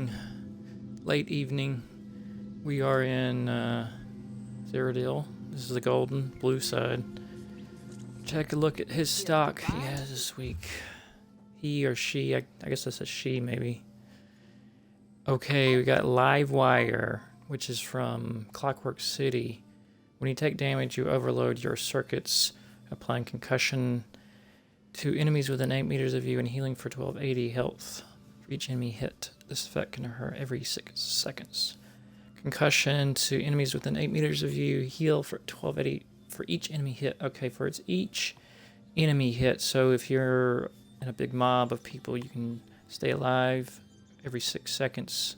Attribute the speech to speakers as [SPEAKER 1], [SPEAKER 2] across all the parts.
[SPEAKER 1] evening, late evening. We are in Cyrodiil. This is the golden blue side. Take a look at his stock he has this week. He or she, I guess that's a she maybe. Okay, we got Livewire, which is from Clockwork City. When you take damage, you overload your circuits, applying concussion to enemies within 8 meters of you and healing for 1280 health. For each enemy hit, this effect can occur every 6 seconds. Concussion to enemies within 8 meters of you, heal for 1280 for each enemy hit. Okay, for it's each enemy hit. So if you're in a big mob of people, you can stay alive every 6 seconds.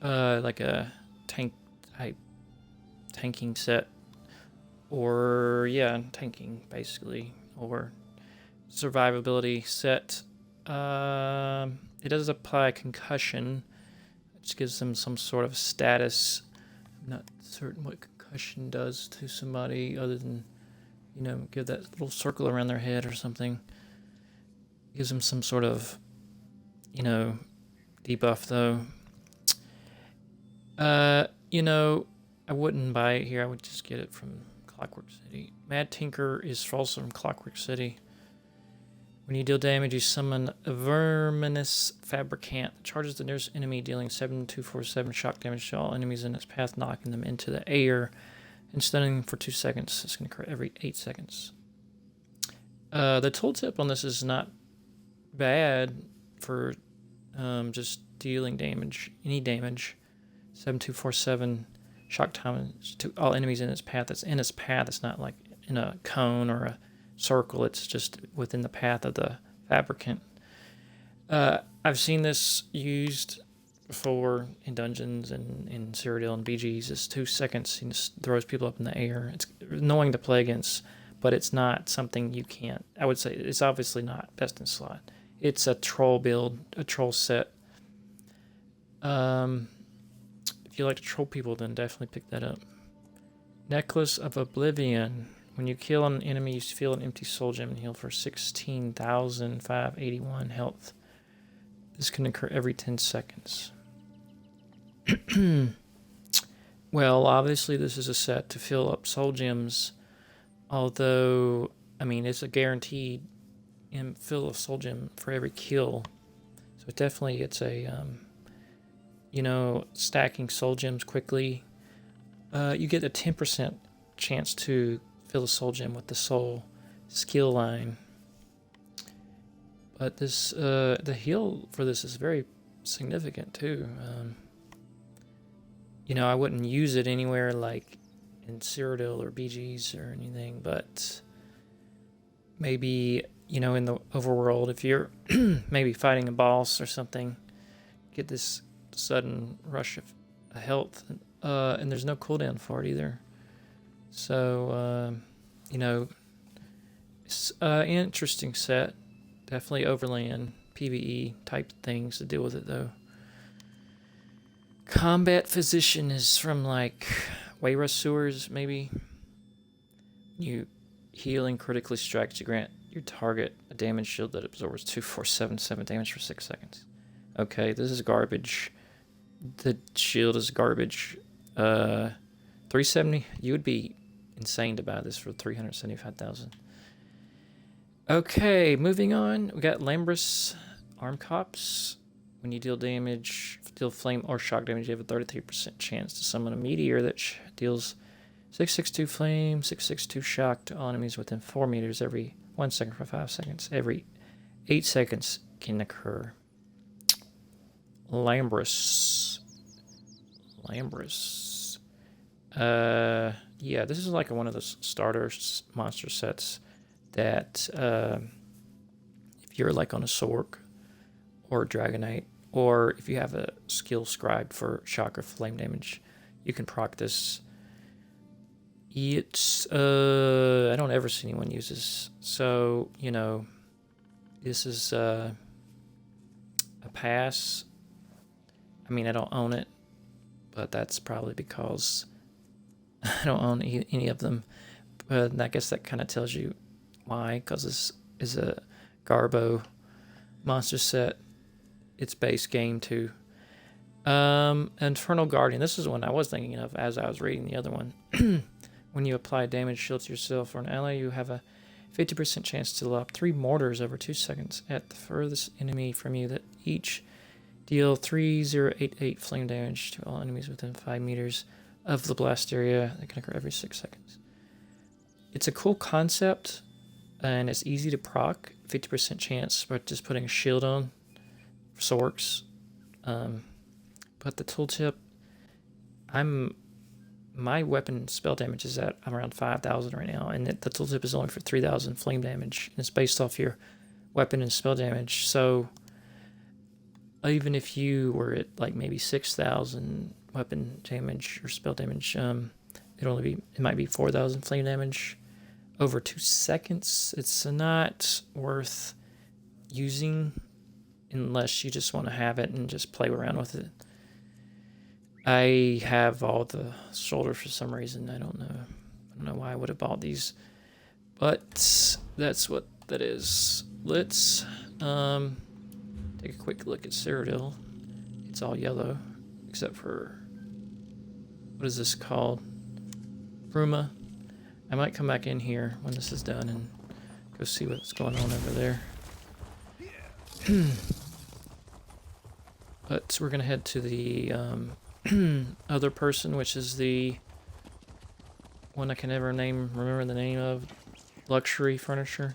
[SPEAKER 1] Like a tank type tanking set. Or, yeah, tanking basically. Or survivability set. It does apply concussion, which gives them some sort of status. I'm not certain what concussion does to somebody other than, give that little circle around their head or something. Gives them some sort of, debuff though. I wouldn't buy it here. I would just get it from Clockwork City. Mad Tinker is also from Clockwork City. When you deal damage, you summon a Verminous Fabricant that charges the nearest enemy, dealing 7247 shock damage to all enemies in its path, knocking them into the air and stunning them for 2 seconds. It's going to occur every 8 seconds. The tooltip on this is not bad for just dealing damage, any damage. 7247 shock damage to all enemies in its path. That's in its path. It's not like in a cone or a circle. It's just within the path of the fabricant. I've seen this used before in dungeons and in Cyrodiil and BGs. It's 2 seconds. He just throws people up in the air. It's annoying to play against, but it's not something you can't. I would say it's obviously not best in slot. It's a troll build, a troll set. If you like to troll people, then definitely pick that up. Necklace of Oblivion. When you kill an enemy, you feel an empty soul gem and heal for 16,581 health. This can occur every 10 seconds. Well, obviously this is a set to fill up soul gems. Although, it's a guaranteed fill of soul gem for every kill. So definitely it's a, stacking soul gems quickly. You get a 10% chance to fill a soul gem with the soul skill line. But this the heal for this is very significant too. I wouldn't use it anywhere like in Cyrodiil or BGs or anything, but maybe, in the overworld, if you're maybe fighting a boss or something, get this sudden rush of health, and there's no cooldown for it either. So, it's an interesting set. Definitely Overland, PvE type things to deal with it, though. Combat Physician is from, Wayra Sewers, maybe. You healing critically strikes to grant your target a damage shield that absorbs 2477 damage for 6 seconds. Okay, this is garbage. The shield is garbage. 370, you would be insane to buy this for 375,000. Okay, moving on. We got Lambris Arm Cops. When you deal damage, deal flame or shock damage, you have a 33% chance to summon a meteor that deals 662 flame, 662 shock to all enemies within 4 meters every 1 second for 5 seconds. Every 8 seconds can occur. Lambris. Yeah, this is like one of those starter monster sets that if you're like on a Sork or a Dragonite, or if you have a skill scribed for shock or flame damage, you can proc this. It's I don't ever see anyone use this, so this is a pass. I don't own it, but that's probably because I don't own any of them. But I guess that kind of tells you why, because this is a Garbo monster set. its base game too. Infernal Guardian. This is one I was thinking of as I was reading the other one. When you apply damage shield to yourself or an ally, you have a 50% chance to lob 3 mortars over 2 seconds at the furthest enemy from you that each deal 3088 flame damage to all enemies within 5 meters of the blast area. That can occur every 6 seconds. It's a cool concept, and it's easy to proc. 50% chance by just putting a shield on. Sorks. But the tooltip, my weapon spell damage is at around 5,000 right now, and the tooltip is only for 3,000 flame damage, and it's based off your weapon and spell damage. So even if you were at like maybe 6,000 weapon damage or spell damage, it might be 4,000 flame damage over 2 seconds. It's not worth using unless you just want to have it and just play around with it. I have all the shoulders for some reason. I don't know why I would have bought these, but that's what that is. Let's take a quick look at Cyrodiil. It's all yellow, except for, what is this called? Bruma. I might come back in here when this is done and go see what's going on over there. But we're gonna head to the other person, which is the one I can never remember the name of, luxury furniture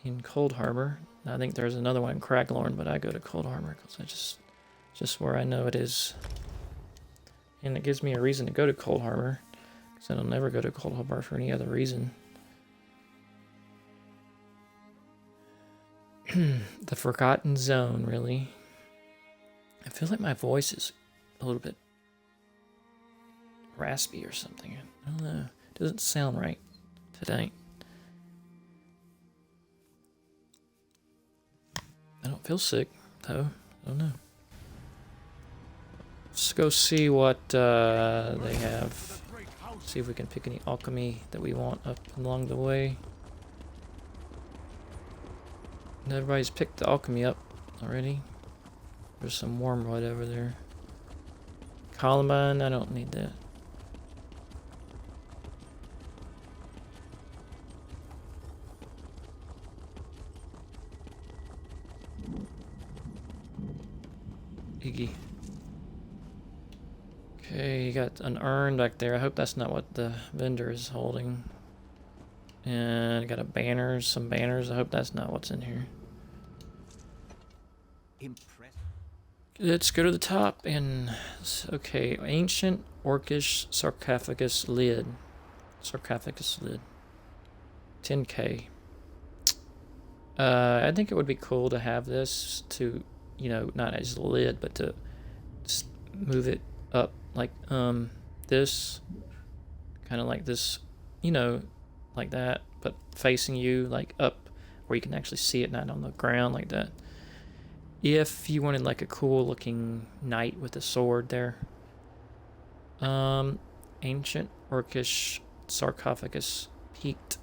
[SPEAKER 1] in Cold Harbor. I think there's another one in Craglorn, but I go to Cold Harbor because I just where I know it is, and it gives me a reason to go to Cold Harbor, because I don't never go to Cold Harbor for any other reason. The Forgotten Zone, really. I feel like my voice is a little bit raspy or something. I don't know. It doesn't sound right today. I don't feel sick, though. I don't know. Let's go see what they have. See if we can pick any alchemy that we want up along the way. And everybody's picked the alchemy up already. There's some wormwood over there. Columbine, I don't need that. Iggy. Okay, you got an urn back there. I hope that's not what the vendor is holding. And got some banners. I hope that's not what's in here. Let's go to the top and okay, ancient orcish sarcophagus lid. 10k. I think it would be cool to have this to, not as a lid, but to just move it up like this, kind of like this, like that, but facing you, like up where you can actually see it, not on the ground like that. If you wanted like a cool looking knight with a sword there. Ancient orcish sarcophagus peaked.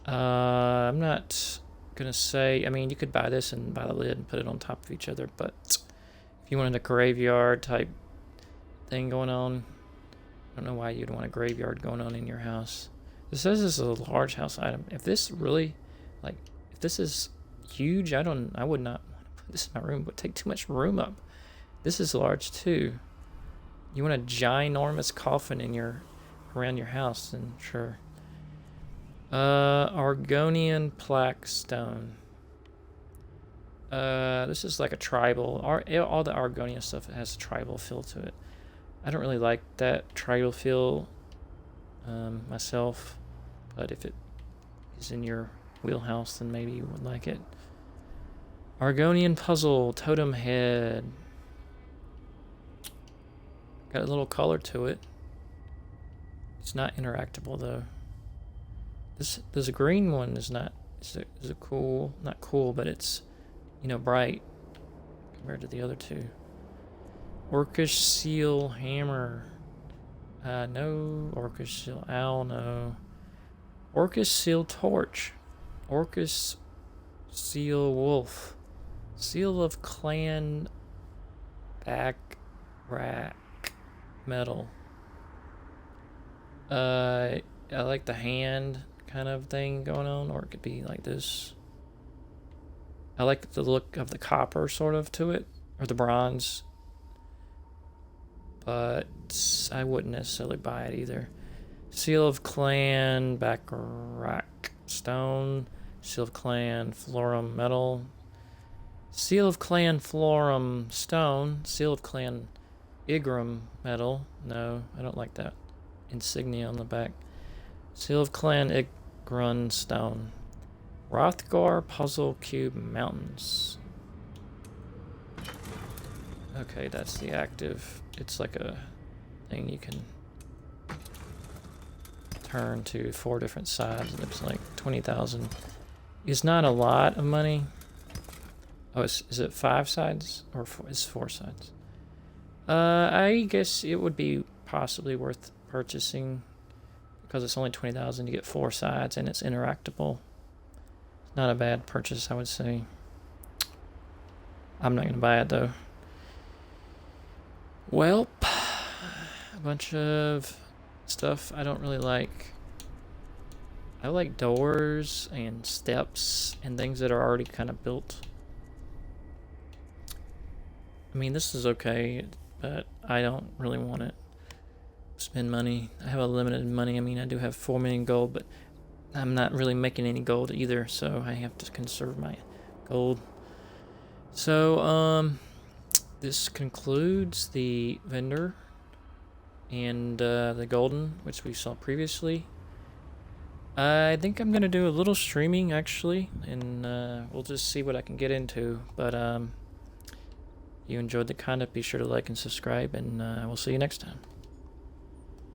[SPEAKER 1] I'm not gonna say, you could buy this and buy the lid and put it on top of each other, but if you wanted a graveyard type thing going on, I don't know why you'd want a graveyard going on in your house. It says this is a large house item. If this really, if this is huge, I would not want to put this in my room. It would take too much room up. This is large too. You want a ginormous coffin around your house, then sure. Argonian plaque stone. This is like a tribal. All the Argonian stuff has a tribal feel to it. I don't really like that tribal feel myself, but if it is in your wheelhouse, then maybe you would like it. Argonian puzzle, totem head. Got a little color to it. It's not interactable though. This green one is not. Is a cool, not cool, but it's, bright compared to the other two. Orcish seal hammer. No. Orcish seal owl, no. Orcish seal torch. Orcish seal wolf. Seal of Clan back rack metal. I like the hand kind of thing going on, or it could be like this. I like the look of the copper sort of to it, or the bronze, but I wouldn't necessarily buy it either. Seal of Clan back rack stone. Seal of Clan Florum metal. Seal of Clan Florum stone. Seal of Clan Igram metal. No, I don't like that insignia on the back. Seal of Clan Igrun stone. Rothgar Puzzle Cube Mountains. Okay, that's the active. It's like a thing you can turn to 4 different sides, and it's like 20,000. It's not a lot of money. Oh, is it 5 sides or it's 4 sides? I guess it would be possibly worth purchasing because it's only 20,000. You get 4 sides and it's interactable. Not a bad purchase, I would say. I'm not gonna buy it though. Well, a bunch of stuff I don't really like. I like doors and steps and things that are already kind of built. I mean, this is okay, but I don't really want to spend money. I have a limited money. I mean, I do have 4 million gold, but I'm not really making any gold either, so I have to conserve my gold. So, this concludes the vendor and the golden, which we saw previously. I think I'm going to do a little streaming, actually, and we'll just see what I can get into. But if you enjoyed the content, be sure to like and subscribe, and we'll see you next time.